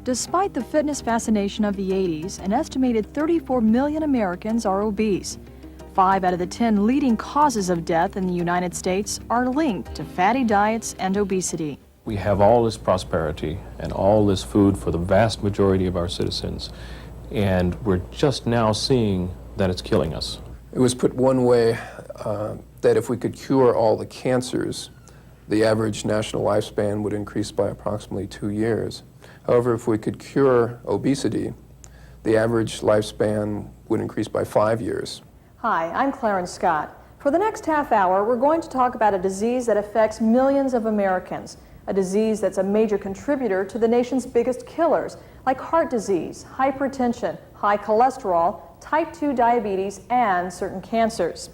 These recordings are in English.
Despite the fitness fascination of the 80s, an estimated 34 million Americans are obese. 5 out of the 10 leading causes of death in the United States are linked to fatty diets and obesity. We have all this prosperity and all this food for the vast majority of our citizens, and we're just now seeing that it's killing us. It was put one way that if we could cure all the cancers, the average national lifespan would increase by approximately 2 years. However, if we could cure obesity, the average lifespan would increase by 5 years. Hi, I'm Clarence Scott. For the next half hour, we're going to talk about a disease that affects millions of Americans, a disease that's a major contributor to the nation's biggest killers, like heart disease, hypertension, high cholesterol, type 2 diabetes, and certain cancers.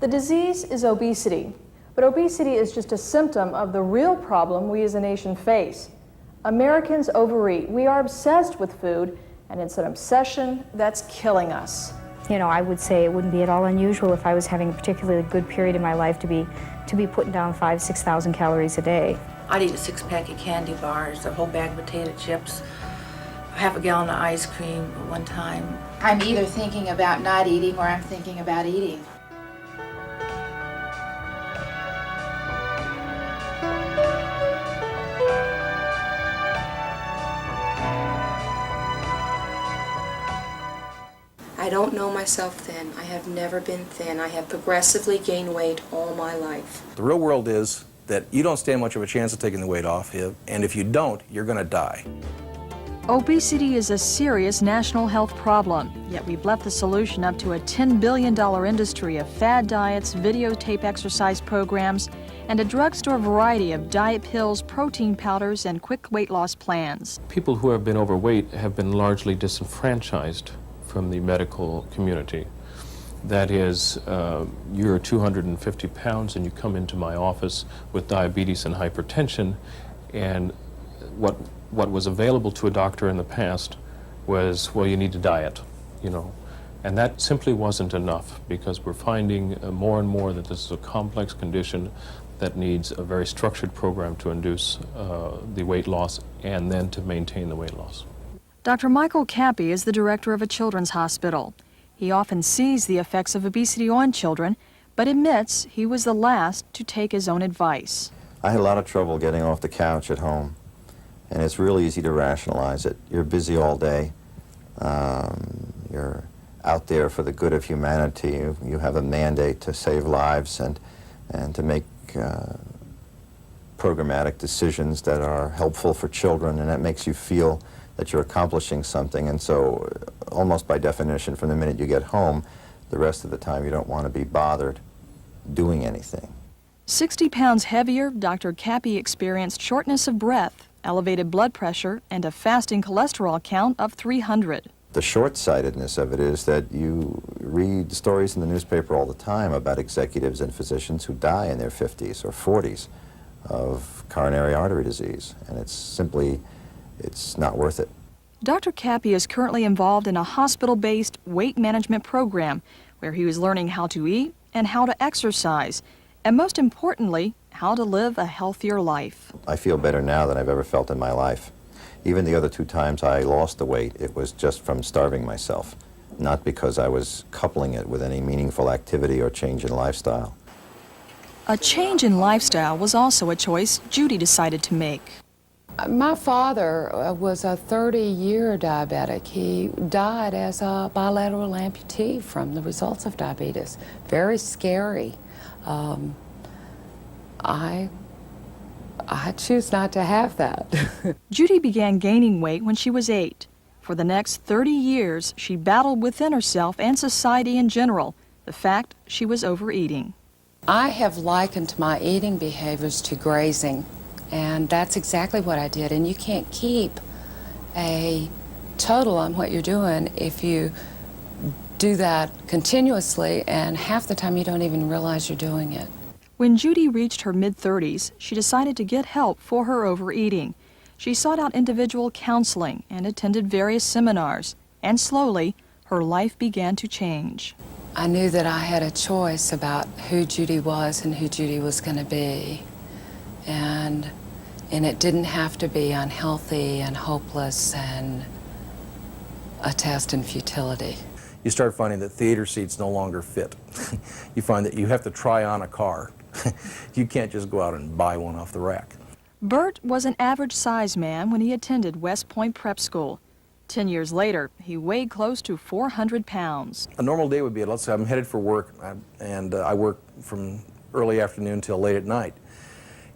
The disease is obesity, but obesity is just a symptom of the real problem we as a nation face. Americans overeat. We are obsessed with food, and it's an obsession that's killing us. You know, I would say it wouldn't be at all unusual if I was having a particularly good period in my life to be putting down 5,000–6,000 calories a day. I'd eat a 6-pack of candy bars, a whole bag of potato chips, half a gallon of ice cream at one time. I'm either thinking about not eating or I'm thinking about eating. I don't know myself thin. I have never been thin. I have progressively gained weight all my life. The real world is that you don't stand much of a chance of taking the weight off, and if you don't, you're going to die. Obesity is a serious national health problem, yet we've left the solution up to a $10 billion industry of fad diets, videotape exercise programs, and a drugstore variety of diet pills, protein powders, and quick weight loss plans. People who have been overweight have been largely disenfranchised from the medical community. That is, you're 250 pounds and you come into my office with diabetes and hypertension, and what was available to a doctor in the past was, well, you need to diet, you know. And that simply wasn't enough, because we're finding more and more that this is a complex condition that needs a very structured program to induce the weight loss and then to maintain the weight loss. Dr. Michael Cappy is the director of a children's hospital. He often sees the effects of obesity on children, but admits he was the last to take his own advice. I had a lot of trouble getting off the couch at home, and it's really easy to rationalize it. You're busy all day. You're out there for the good of humanity. You have a mandate to save lives and to make programmatic decisions that are helpful for children, and that makes you feel that you're accomplishing something. And so almost by definition, from the minute you get home, the rest of the time you don't want to be bothered doing anything. 60 pounds heavier, Dr. Cappy experienced shortness of breath, elevated blood pressure, and a fasting cholesterol count of 300. The short-sightedness of it is that you read stories in the newspaper all the time about executives and physicians who die in their 50s or 40s of coronary artery disease, and it's not worth it. Dr. Cappy is currently involved in a hospital-based weight management program where he was learning how to eat and how to exercise, and most importantly, how to live a healthier life. I feel better now than I've ever felt in my life. Even the other 2 times I lost the weight, it was just from starving myself, not because I was coupling it with any meaningful activity or change in lifestyle. A change in lifestyle was also a choice Judy decided to make. My father was a 30-year diabetic. He died as a bilateral amputee from the results of diabetes. Very scary. I choose not to have that. Judy began gaining weight when she was 8. For the next 30 years, she battled within herself and society in general the fact she was overeating. I have likened my eating behaviors to grazing. And that's exactly what I did. And you can't keep a total on what you're doing if you do that continuously, and half the time you don't even realize you're doing it. When Judy reached her mid-30s, she decided to get help for her overeating. She sought out individual counseling and attended various seminars, and slowly, her life began to change. I knew that I had a choice about who Judy was and who Judy was going to be. And And it didn't have to be unhealthy and hopeless and a test in futility. You start finding that theater seats no longer fit. You find that you have to try on a car. You can't just go out and buy one off the rack. Bert was an average-sized man when he attended West Point Prep School. 10 years later, he weighed close to 400 pounds. A normal day would be, let's say I'm headed for work, and I work from early afternoon till late at night.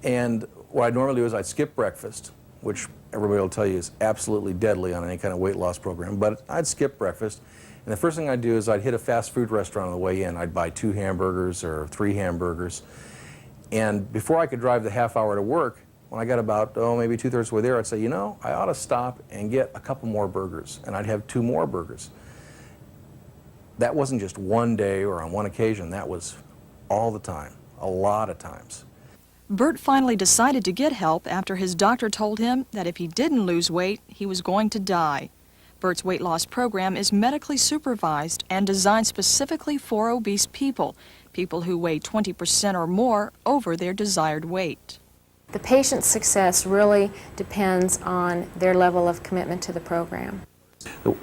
And what I'd normally do is I'd skip breakfast, which everybody will tell you is absolutely deadly on any kind of weight loss program, but I'd skip breakfast. And the first thing I'd do is I'd hit a fast food restaurant on the way in. I'd buy 2 hamburgers or 3 hamburgers. And before I could drive the half hour to work, when I got about, maybe 2/3 of the way there, I'd say, you know, I ought to stop and get a couple more burgers. And I'd have 2 more burgers. That wasn't just one day or on one occasion. That was all the time, a lot of times. Bert finally decided to get help after his doctor told him that if he didn't lose weight, he was going to die. Bert's weight loss program is medically supervised and designed specifically for obese people, people who weigh 20% or more over their desired weight. The patient's success really depends on their level of commitment to the program.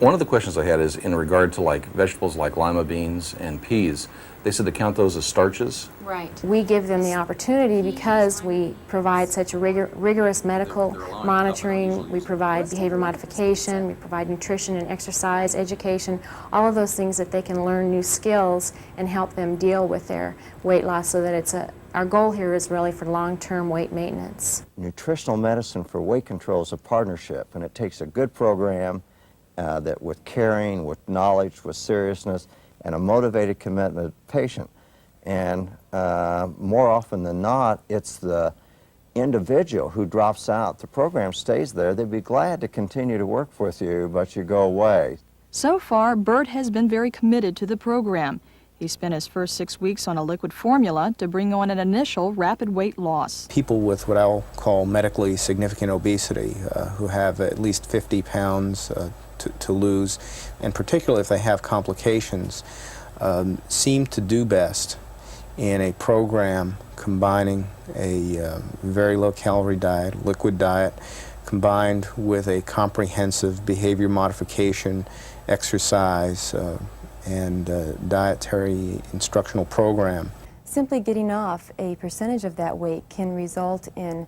One of the questions I had is in regard to like vegetables like lima beans and peas. They said to count those as starches. Right. We give them the opportunity because we provide such a rigorous medical monitoring, we provide behavior modification, we provide nutrition and exercise education, all of those things that they can learn new skills and help them deal with their weight loss so that our goal here is really for long-term weight maintenance. Nutritional medicine for weight control is a partnership, and it takes a good program that with caring, with knowledge, with seriousness, and a motivated commitment patient. And more often than not, it's the individual who drops out. The program stays there. They'd be glad to continue to work with you, but you go away. So far, Bert has been very committed to the program. He spent his first 6 weeks on a liquid formula to bring on an initial rapid weight loss. People with what I'll call medically significant obesity, who have at least 50 pounds to lose, and particularly if they have complications, seem to do best in a program combining a very low-calorie diet, liquid diet, combined with a comprehensive behavior modification, exercise, and dietary instructional program. Simply getting off a percentage of that weight can result in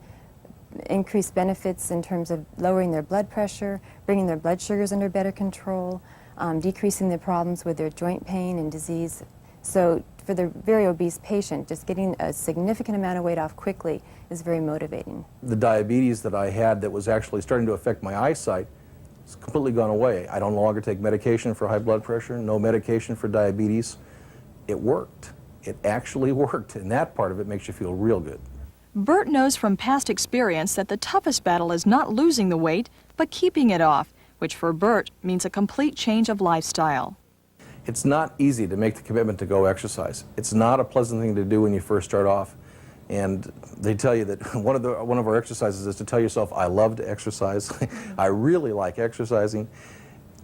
increased benefits in terms of lowering their blood pressure, bringing their blood sugars under better control, decreasing the problems with their joint pain and disease. So for the very obese patient, just getting a significant amount of weight off quickly is very motivating. The diabetes that I had that was actually starting to affect my eyesight has completely gone away. I don't no longer take medication for high blood pressure, no medication for diabetes. It worked. It actually worked, and that part of it makes you feel real good. Bert knows from past experience that the toughest battle is not losing the weight, but keeping it off, which for Bert means a complete change of lifestyle. It's not easy to make the commitment to go exercise. It's not a pleasant thing to do when you first start off. And they tell you that one of our exercises is to tell yourself, I love to exercise. I really like exercising.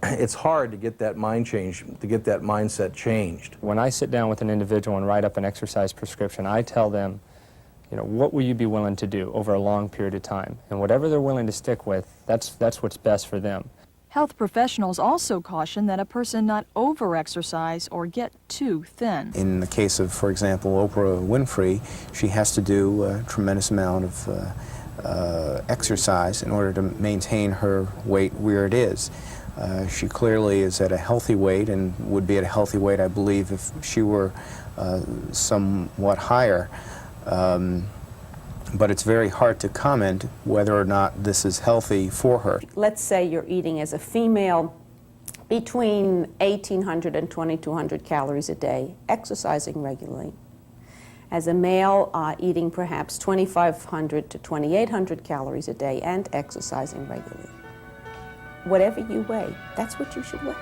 It's hard to get that mind change, to get that mindset changed. When I sit down with an individual and write up an exercise prescription, I tell them, you know, what will you be willing to do over a long period of time? And whatever they're willing to stick with, that's what's best for them. Health professionals also caution that a person not over-exercise or get too thin. In the case of, for example, Oprah Winfrey, she has to do a tremendous amount of exercise in order to maintain her weight where it is. She clearly is at a healthy weight and would be at a healthy weight, I believe, if she were somewhat higher. But it's very hard to comment whether or not this is healthy for her. Let's say you're eating as a female between 1,800 and 2,200 calories a day, exercising regularly. As a male, eating perhaps 2,500 to 2,800 calories a day and exercising regularly. Whatever you weigh, that's what you should weigh.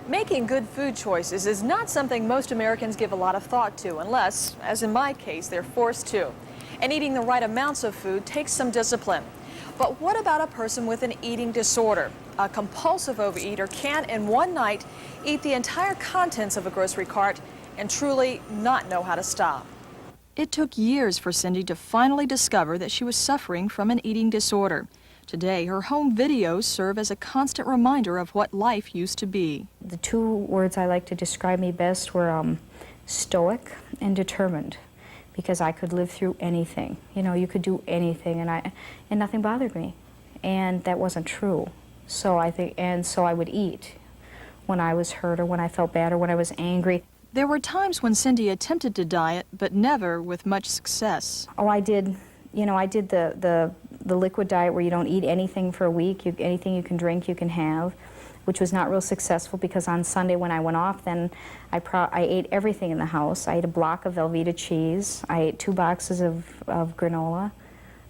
Making good food choices is not something most Americans give a lot of thought to unless, as in my case, they're forced to. And eating the right amounts of food takes some discipline. But what about a person with an eating disorder? A compulsive overeater can, in one night, eat the entire contents of a grocery cart and truly not know how to stop. It took years for Cindy to finally discover that she was suffering from an eating disorder. Today, her home videos serve as a constant reminder of what life used to be. The two words I like to describe me best were stoic and determined, because I could live through anything. You know, you could do anything, and nothing bothered me, and that wasn't true. So I would eat when I was hurt or when I felt bad or when I was angry. There were times when Cindy attempted to diet, but never with much success. Oh, I did the liquid diet where you don't eat anything for a week. Anything you can drink, you can have, which was not real successful because on Sunday when I went off, then I ate everything in the house. I ate a block of Velveeta cheese. I ate 2 boxes of granola.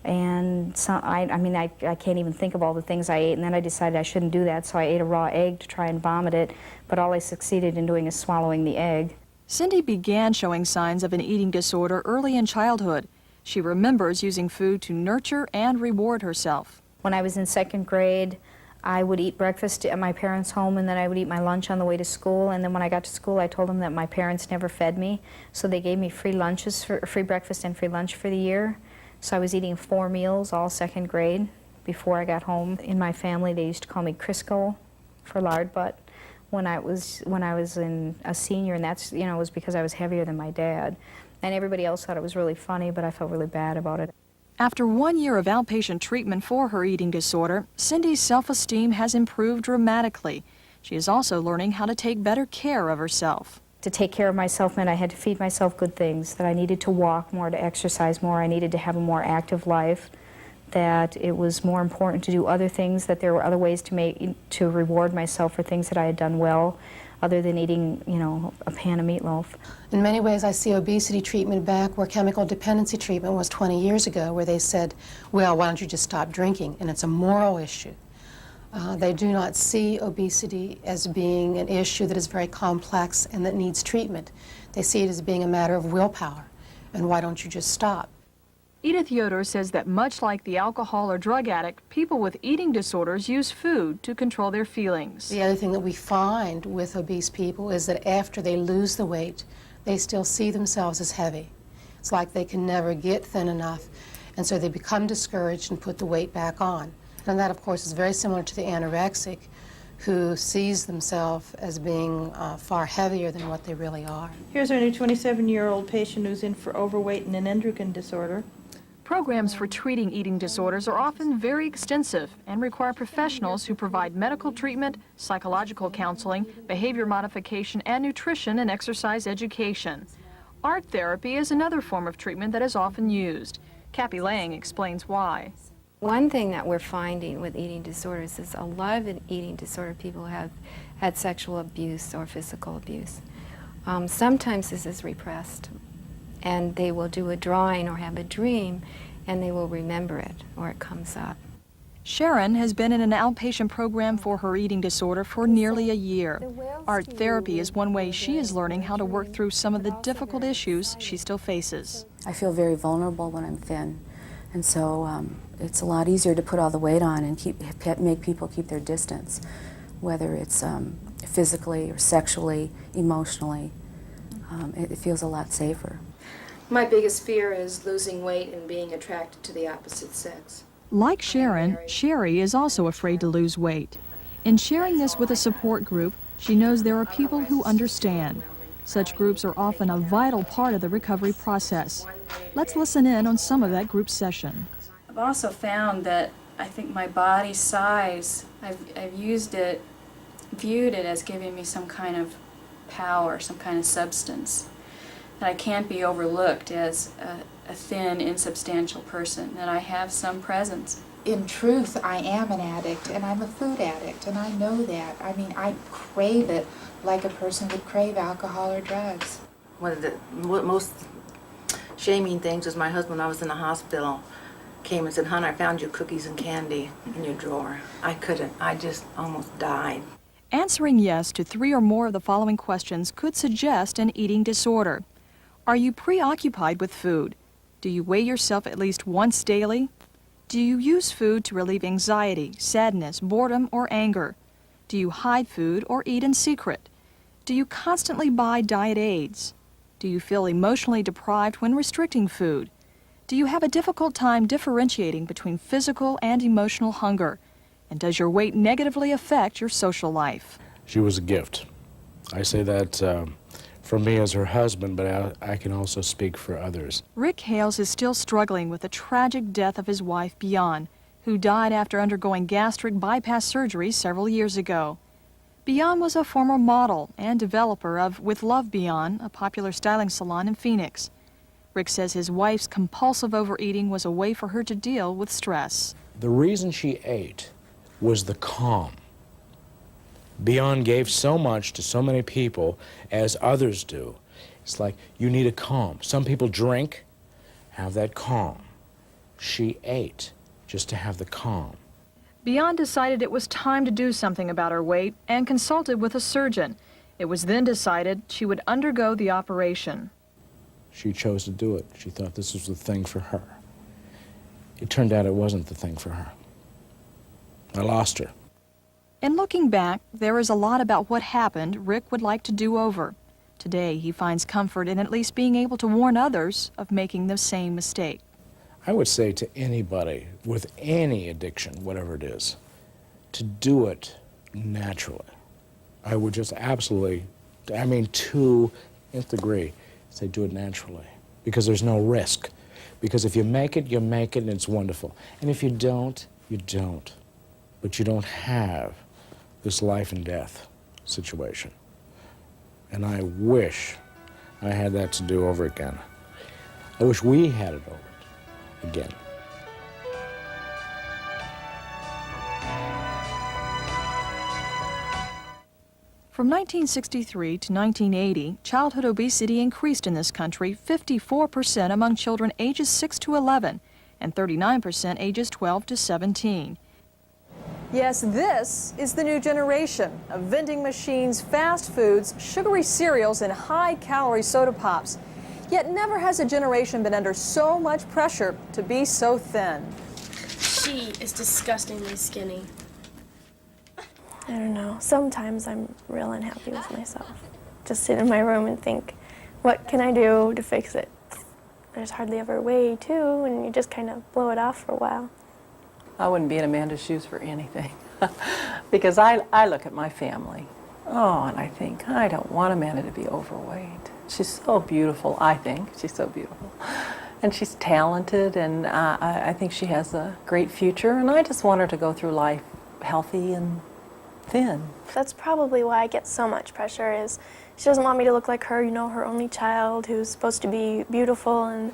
And so, I can't even think of all the things I ate, and then I decided I shouldn't do that, so I ate a raw egg to try and vomit it, but all I succeeded in doing is swallowing the egg. Cindy began showing signs of an eating disorder early in childhood. She remembers using food to nurture and reward herself. When I was in 2nd grade, I would eat breakfast at my parents' home, and then I would eat my lunch on the way to school, and then when I got to school, I told them that my parents never fed me, so they gave me free breakfast and free lunch for the year. So I was eating 4 meals all 2nd grade before I got home. In my family, they used to call me Crisco for lard butt when I was in a senior, and that's, you know, it was because I was heavier than my dad. And everybody else thought it was really funny, but I felt really bad about it. After 1 year of outpatient treatment for her eating disorder, Cindy's self-esteem has improved dramatically. She is also learning how to take better care of herself. To take care of myself meant I had to feed myself good things, that I needed to walk more, to exercise more, I needed to have a more active life, that it was more important to do other things, that there were other ways to reward myself for things that I had done well, other than eating, you know, a pan of meatloaf. In many ways, I see obesity treatment back where chemical dependency treatment was 20 years ago, where they said, well, why don't you just stop drinking? And it's a moral issue. They do not see obesity as being an issue that is very complex and that needs treatment. They see it as being a matter of willpower, and why don't you just stop? Edith Yoder says that much like the alcohol or drug addict, people with eating disorders use food to control their feelings. The other thing that we find with obese people is that after they lose the weight, they still see themselves as heavy. It's like they can never get thin enough, and so they become discouraged and put the weight back on. And that, of course, is very similar to the anorexic, who sees themselves as being far heavier than what they really are. Here's our new 27-year-old patient who's in for overweight and an endocrine disorder. Programs for treating eating disorders are often very extensive and require professionals who provide medical treatment, psychological counseling, behavior modification, and nutrition and exercise education. Art therapy is another form of treatment that is often used. Cappy Lang explains why. One thing that we're finding with eating disorders is a lot of eating disorder people have had sexual abuse or physical abuse. Sometimes this is repressed, and they will do a drawing or have a dream, and they will remember it, or it comes up. Sharon has been in an outpatient program for her eating disorder for nearly a year. Art therapy is one way she is learning how to work through some of the difficult issues she still faces. I feel very vulnerable when I'm thin, and so it's a lot easier to put all the weight on and make people keep their distance, whether it's physically or sexually, emotionally. It feels a lot safer. My biggest fear is losing weight and being attracted to the opposite sex. Like Sharon, Sherry is also afraid to lose weight. In sharing this with a support group, she knows there are people who understand. Such groups are often a vital part of the recovery process. Let's listen in on some of that group session. I've also found that I think my body size, I've viewed it as giving me some kind of power, some kind of substance. That I can't be overlooked as a thin, insubstantial person, that I have some presence. In truth, I am an addict, and I'm a food addict, and I know that. I mean, I crave it like a person would crave alcohol or drugs. One of the most shaming things was my husband, when I was in the hospital, came and said, "Hon, I found your cookies and candy in your drawer." I couldn't. I just almost died. Answering yes to 3 or more of the following questions could suggest an eating disorder. Are you preoccupied with food? Do you weigh yourself at least once daily? Do you use food to relieve anxiety, sadness, boredom, or anger? Do you hide food or eat in secret? Do you constantly buy diet aids? Do you feel emotionally deprived when restricting food? Do you have a difficult time differentiating between physical and emotional hunger? And does your weight negatively affect your social life? She was a gift. I say that for me as her husband, but I can also speak for others. Rick Hales is still struggling with the tragic death of his wife, Beyond, who died after undergoing gastric bypass surgery several years ago. Beyond was a former model and developer of With Love Beyond, a popular styling salon in Phoenix. Rick says his wife's compulsive overeating was a way for her to deal with stress. The reason she ate was the calm. Beyond gave so much to so many people as others do. It's like you need a calm. Some people drink, have that calm. She ate just to have the calm. Beyond decided it was time to do something about her weight and consulted with a surgeon. It was then decided she would undergo the operation. She chose to do it. She thought this was the thing for her. It turned out it wasn't the thing for her. I lost her. In looking back, there is a lot about what happened Rick would like to do over. Today, he finds comfort in at least being able to warn others of making the same mistake. I would say to anybody with any addiction, whatever it is, to do it naturally. I would just absolutely, to nth degree, say do it naturally. Because there's no risk. Because if you make it, and it's wonderful. And if you don't, you don't. But you don't have this life and death situation. And I wish I had that to do over again. I wish we had it over again. From 1963 to 1980, childhood obesity increased in this country 54% among children ages 6 to 11 and 39% ages 12 to 17. Yes, this is the new generation of vending machines, fast foods, sugary cereals, and high-calorie soda pops. Yet never has a generation been under so much pressure to be so thin. She is disgustingly skinny. I don't know. Sometimes I'm real unhappy with myself. Just sit in my room and think, what can I do to fix it? There's hardly ever a way to, and you just kind of blow it off for a while. I wouldn't be in Amanda's shoes for anything. Because I look at my family, and I think, I don't want Amanda to be overweight. She's so beautiful, I think. She's so beautiful. And she's talented, and I think she has a great future, and I just want her to go through life healthy and thin. That's probably why I get so much pressure, is she doesn't want me to look like her, her only child who's supposed to be beautiful and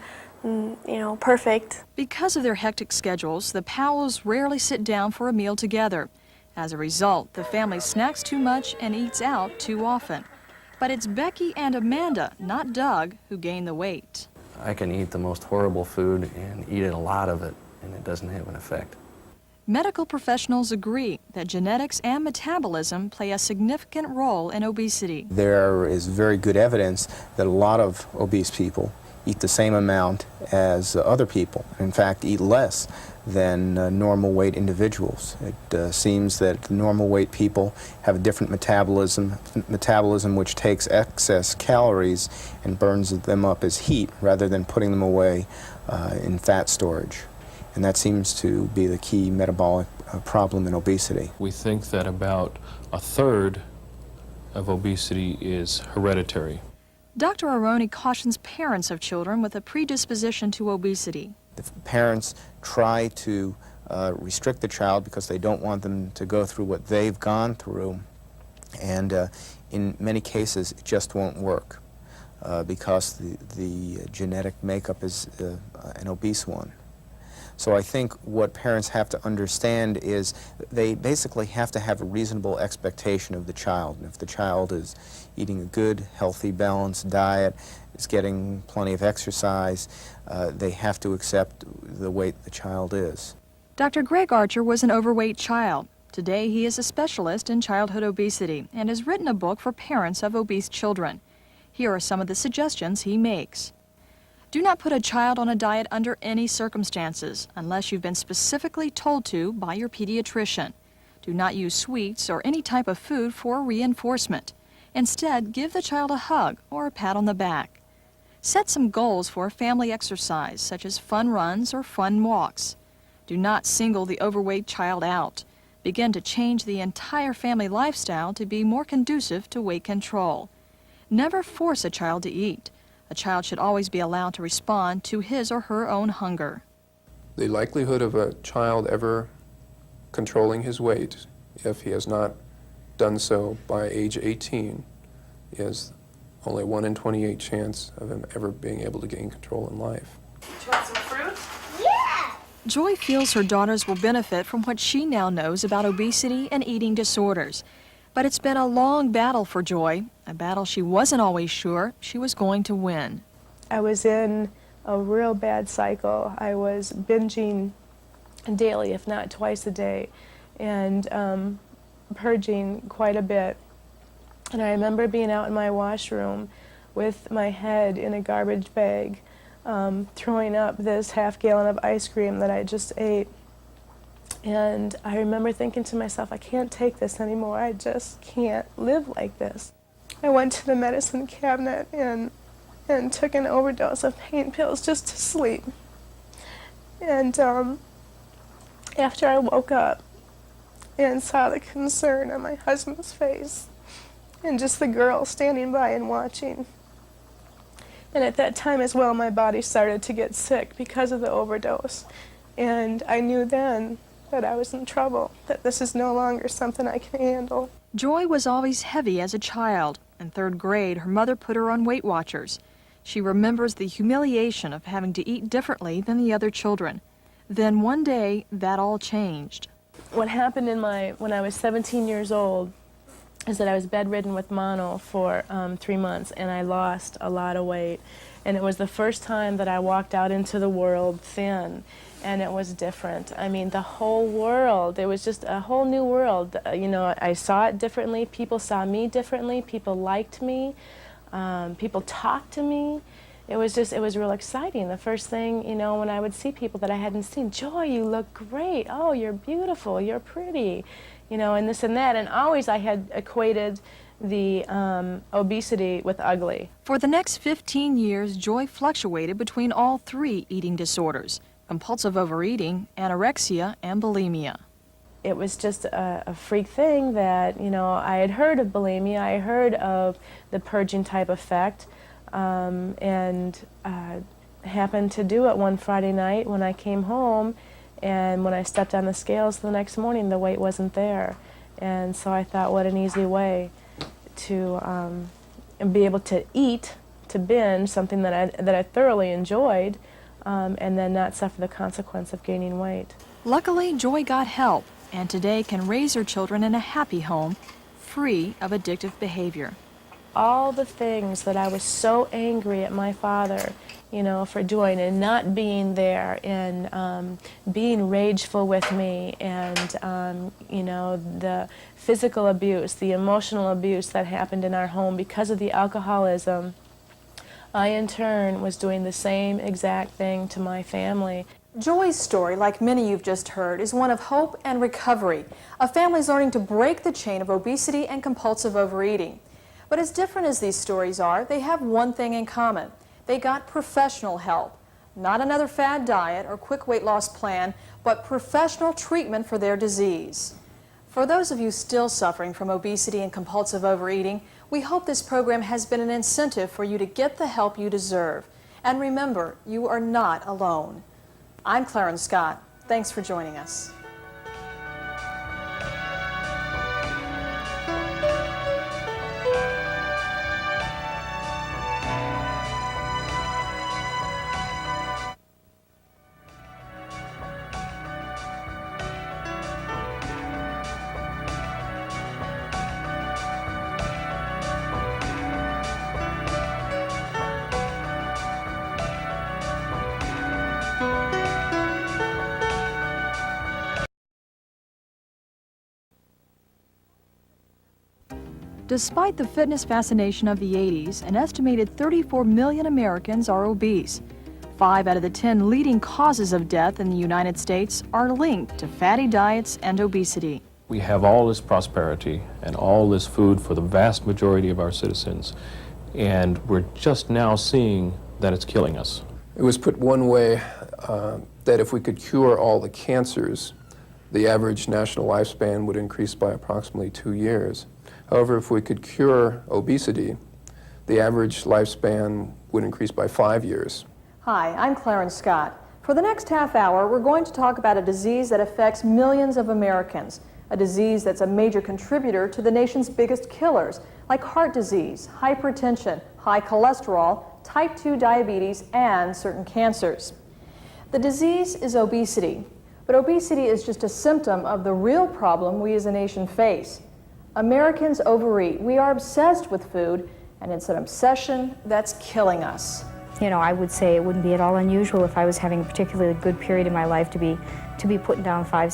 perfect. Because of their hectic schedules, the Powells rarely sit down for a meal together. As a result, the family snacks too much and eats out too often. But it's Becky and Amanda, not Doug, who gain the weight. I can eat the most horrible food and eat a lot of it, and it doesn't have an effect. Medical professionals agree that genetics and metabolism play a significant role in obesity. There is very good evidence that a lot of obese people eat the same amount as other people. In fact, eat less than normal weight individuals. It seems that normal weight people have a different metabolism which takes excess calories and burns them up as heat rather than putting them away in fat storage. And that seems to be the key metabolic problem in obesity. We think that about a third of obesity is hereditary. Dr. Aroni cautions parents of children with a predisposition to obesity. The parents try to restrict the child because they don't want them to go through what they've gone through, and in many cases it just won't work because the genetic makeup is an obese one. So I think what parents have to understand is they basically have to have a reasonable expectation of the child. And if the child is eating a good, healthy, balanced diet, is getting plenty of exercise, they have to accept the weight the child is. Dr. Greg Archer was an overweight child. Today he is a specialist in childhood obesity and has written a book for parents of obese children. Here are some of the suggestions he makes. Do not put a child on a diet under any circumstances unless you've been specifically told to by your pediatrician. Do not use sweets or any type of food for reinforcement. Instead, give the child a hug or a pat on the back. Set some goals for family exercise, such as fun runs or fun walks. Do not single the overweight child out. Begin to change the entire family lifestyle to be more conducive to weight control. Never force a child to eat. A child should always be allowed to respond to his or her own hunger. The likelihood of a child ever controlling his weight, if he has not done so by age 18, is only 1 in 28 chance of him ever being able to gain control in life. Do you want some fruit? Joy feels her daughters will benefit from what she now knows about obesity and eating disorders. But it's been a long battle for Joy, a battle she wasn't always sure she was going to win. I was in a real bad cycle. I was binging daily, if not twice a day, and purging quite a bit. And I remember being out in my washroom with my head in a garbage bag, throwing up this half-gallon of ice cream that I just ate. And I remember thinking to myself, I can't take this anymore. I just can't live like this. I went to the medicine cabinet and took an overdose of pain pills just to sleep. And after I woke up and saw the concern on my husband's face and just the girl standing by and watching. And at that time as well, my body started to get sick because of the overdose. And I knew then that I was in trouble, that this is no longer something I can handle. Joy was always heavy as a child. In 3rd grade, her mother put her on Weight Watchers. She remembers the humiliation of having to eat differently than the other children. Then one day, that all changed. What happened when I was 17 years old is that I was bedridden with mono for 3 months, and I lost a lot of weight. And it was the first time that I walked out into the world thin, and it was different. I mean, the whole world, it was just a whole new world. You know, I saw it differently. People saw me differently. People liked me. People talked to me. It was real exciting. The first thing, you know, when I would see people that I hadn't seen, Joy, you look great. Oh, you're beautiful. You're pretty. You know, and this and that. And always I had equated the obesity with ugly. For the next 15 years, Joy fluctuated between all 3 eating disorders: compulsive overeating, anorexia, and bulimia. It was just a freak thing that, you know, I had heard of bulimia, I heard of the purging type effect, and happened to do it one Friday night when I came home, and when I stepped on the scales the next morning, the weight wasn't there. And so I thought, what an easy way to be able to eat, to binge, something that I thoroughly enjoyed, and then not suffer the consequence of gaining weight. Luckily, Joy got help, and today can raise her children in a happy home, free of addictive behavior. All the things that I was so angry at my father, you know, for doing and not being there and being rageful with me, and you know, the physical abuse, the emotional abuse that happened in our home because of the alcoholism, I in turn was doing the same exact thing to my family. Joy's story, like many you've just heard, is one of hope and recovery, of families learning to break the chain of obesity and compulsive overeating. But as different as these stories are, they have one thing in common. They got professional help. Not another fad diet or quick weight loss plan, but professional treatment for their disease. For those of you still suffering from obesity and compulsive overeating, we hope this program has been an incentive for you to get the help you deserve. And remember, you are not alone. I'm Clarence Scott. Thanks for joining us. Despite the fitness fascination of the 80s, an estimated 34 million Americans are obese. 5 out of the 10 leading causes of death in the United States are linked to fatty diets and obesity. We have all this prosperity and all this food for the vast majority of our citizens, and we're just now seeing that it's killing us. It was put one way that if we could cure all the cancers, the average national lifespan would increase by approximately 2 years. However, if we could cure obesity, the average lifespan would increase by 5 years. Hi, I'm Clarence Scott. For the next half hour, we're going to talk about a disease that affects millions of Americans, a disease that's a major contributor to the nation's biggest killers, like heart disease, hypertension, high cholesterol, type 2 diabetes, and certain cancers. The disease is obesity, but obesity is just a symptom of the real problem we as a nation face. Americans overeat. We are obsessed with food, and it's an obsession that's killing us. You know, I would say it wouldn't be at all unusual if I was having a particularly good period in my life to be putting down 5